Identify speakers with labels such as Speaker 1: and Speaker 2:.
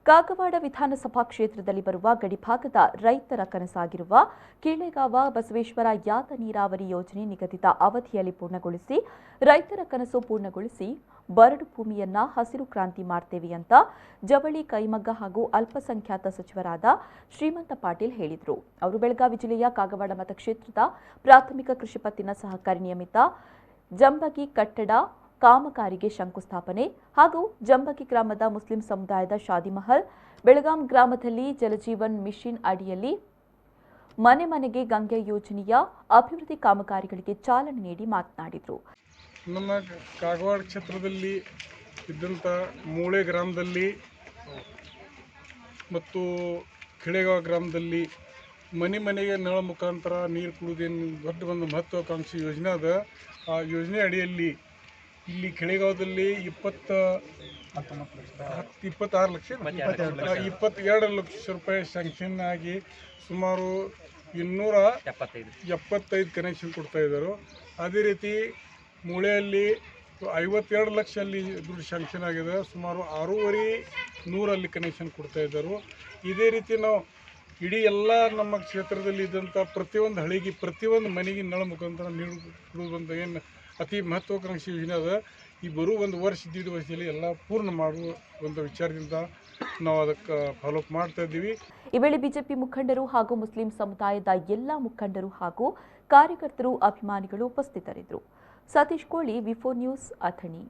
Speaker 1: ಕಾಗವಾಡ ವಿಧಾನಸಭಾ ಕ್ಷೇತ್ರದಲ್ಲಿ ಬರುವ ಗಡಿಭಾಗದ ರೈತರ ಕನಸಾಗಿರುವ ಕೀಳೆಗಾವ ಬಸವೇಶ್ವರ ಯಾತ ನೀರಾವರಿ ಯೋಜನೆ ನಿಗದಿತ ಅವಧಿಯಲ್ಲಿ ಪೂರ್ಣಗೊಳಿಸಿ ರೈತರ ಕನಸು ಪೂರ್ಣಗೊಳಿಸಿ ಬರಡು ಭೂಮಿಯನ್ನ ಹಸಿರು ಕ್ರಾಂತಿ ಮಾಡ್ತೇವೆ ಅಂತ ಜವಳಿ ಕೈಮಗ್ಗ ಹಾಗೂ ಅಲ್ಪಸಂಖ್ಯಾತ ಸಚಿವರಾದ ಶ್ರೀಮಂತ ಪಾಟೀಲ್ ಹೇಳಿದರು. ಅವರು ಬೆಳಗಾವಿ ಜಿಲ್ಲೆಯ ಕಾಗವಾಡ ಮತಕ್ಷೇತ್ರದ ಪ್ರಾಥಮಿಕ ಕೃಷಿ ಪತ್ತಿನ ಸಹಕಾರಿ ನಿಯಮಿತ ಜಂಬಗಿ ಕಟ್ಟಡ ಕಾಮಗಾರಿಗೆ ಶಂಕುಸ್ಥಾಪನೆ ಹಾಗೂ ಜಂಬಗಿ ಗ್ರಾಮದ ಮುಸ್ಲಿಂ ಸಮುದಾಯದ ಶಾದಿಮಹಲ್, ಬೆಳಗಾಂ ಗ್ರಾಮದಲ್ಲಿ ಜಲಜೀವನ್ ಮಿಷನ್ ಅಡಿಯಲ್ಲಿ ಮನೆ ಮನೆಗೆ ಗಂಗೆ ಯೋಜನೆಯ ಅಭಿವೃದ್ಧಿ ಕಾಮಗಾರಿಗಳಿಗೆ ಚಾಲನೆ ನೀಡಿ ಮಾತನಾಡಿದರು.
Speaker 2: ನಮ್ಮ ಕಾಗವಾಡ ಕ್ಷೇತ್ರದಲ್ಲಿ ಇದ್ದಂಥ ಮೂಳೆ ಗ್ರಾಮದಲ್ಲಿ ಮತ್ತು ಕಿಳೆಗಾವ ಗ್ರಾಮದಲ್ಲಿ ಮನೆ ಮನೆಗೆ ನಳ ಮುಖಾಂತರ ನೀರು ಕುಡಿಯೋದೇನು ದೊಡ್ಡ ಒಂದು ಮಹತ್ವಾಕಾಂಕ್ಷಿ ಯೋಜನೆ ಅದ. ಆ ಯೋಜನೆ ಅಡಿಯಲ್ಲಿ ಇಲ್ಲಿ ಕಿಳೆಗಾವದಲ್ಲಿ 22 ಲಕ್ಷ ರೂಪಾಯಿ ಸ್ಯಾಂಕ್ಷನ್ ಆಗಿ ಸುಮಾರು 275 ಕನೆಕ್ಷನ್ ಕೊಡ್ತಾ ಇದ್ದಾರೆ. ಅದೇ ರೀತಿ ಮೂಳೆಯಲ್ಲಿ 52 ಲಕ್ಷ ಅಲ್ಲಿ ದುಡ್ಡು ಸ್ಯಾಂಕ್ಷನ್ ಆಗಿದೆ. ಸುಮಾರು 6,500 ಅಲ್ಲಿ ಕನೆಕ್ಷನ್ ಕೊಡ್ತಾ ಇದ್ದಾರೆ. ಇದೇ ರೀತಿ ನಾವು ಇಡೀ ಎಲ್ಲ ನಮ್ಮ ಕ್ಷೇತ್ರದಲ್ಲಿ ಇದ್ದಂಥ ಪ್ರತಿಯೊಂದು ಹಳ್ಳಿಗೆ ಪ್ರತಿಯೊಂದು ಮನೆಗೆ ನಳ ಮುಖಾಂತರ ನೀರು ಕೊಡುವಂಥ ಏನು ಅತಿ ಮಹತ್ವಾಕಾಂಕ್ಷಿ ಯೋಜನೆ ಅದ. ಈ ಬರುವ ಒಂದು ವರ್ಷ 1.5 ವರ್ಷದಲ್ಲಿ ಎಲ್ಲ ಪೂರ್ಣ ಮಾಡುವ ಒಂದು ವಿಚಾರದಿಂದ ನಾವು ಅದಕ್ಕೆ ಫಾಲೋಅಪ್ ಮಾಡ್ತಾ ಇದ್ದೀವಿ.
Speaker 1: ಈ ವೇಳೆ ಬಿಜೆಪಿ ಮುಖಂಡರು ಹಾಗೂ ಮುಸ್ಲಿಂ ಸಮುದಾಯದ ಎಲ್ಲ ಮುಖಂಡರು ಹಾಗೂ ಕಾರ್ಯಕರ್ತರು ಅಭಿಮಾನಿಗಳು ಉಪಸ್ಥಿತರಿದ್ದರು. ಸತೀಶ್ ಕೋಳಿ, ವಿ4 ನ್ಯೂಸ್, ಅಥಣಿ.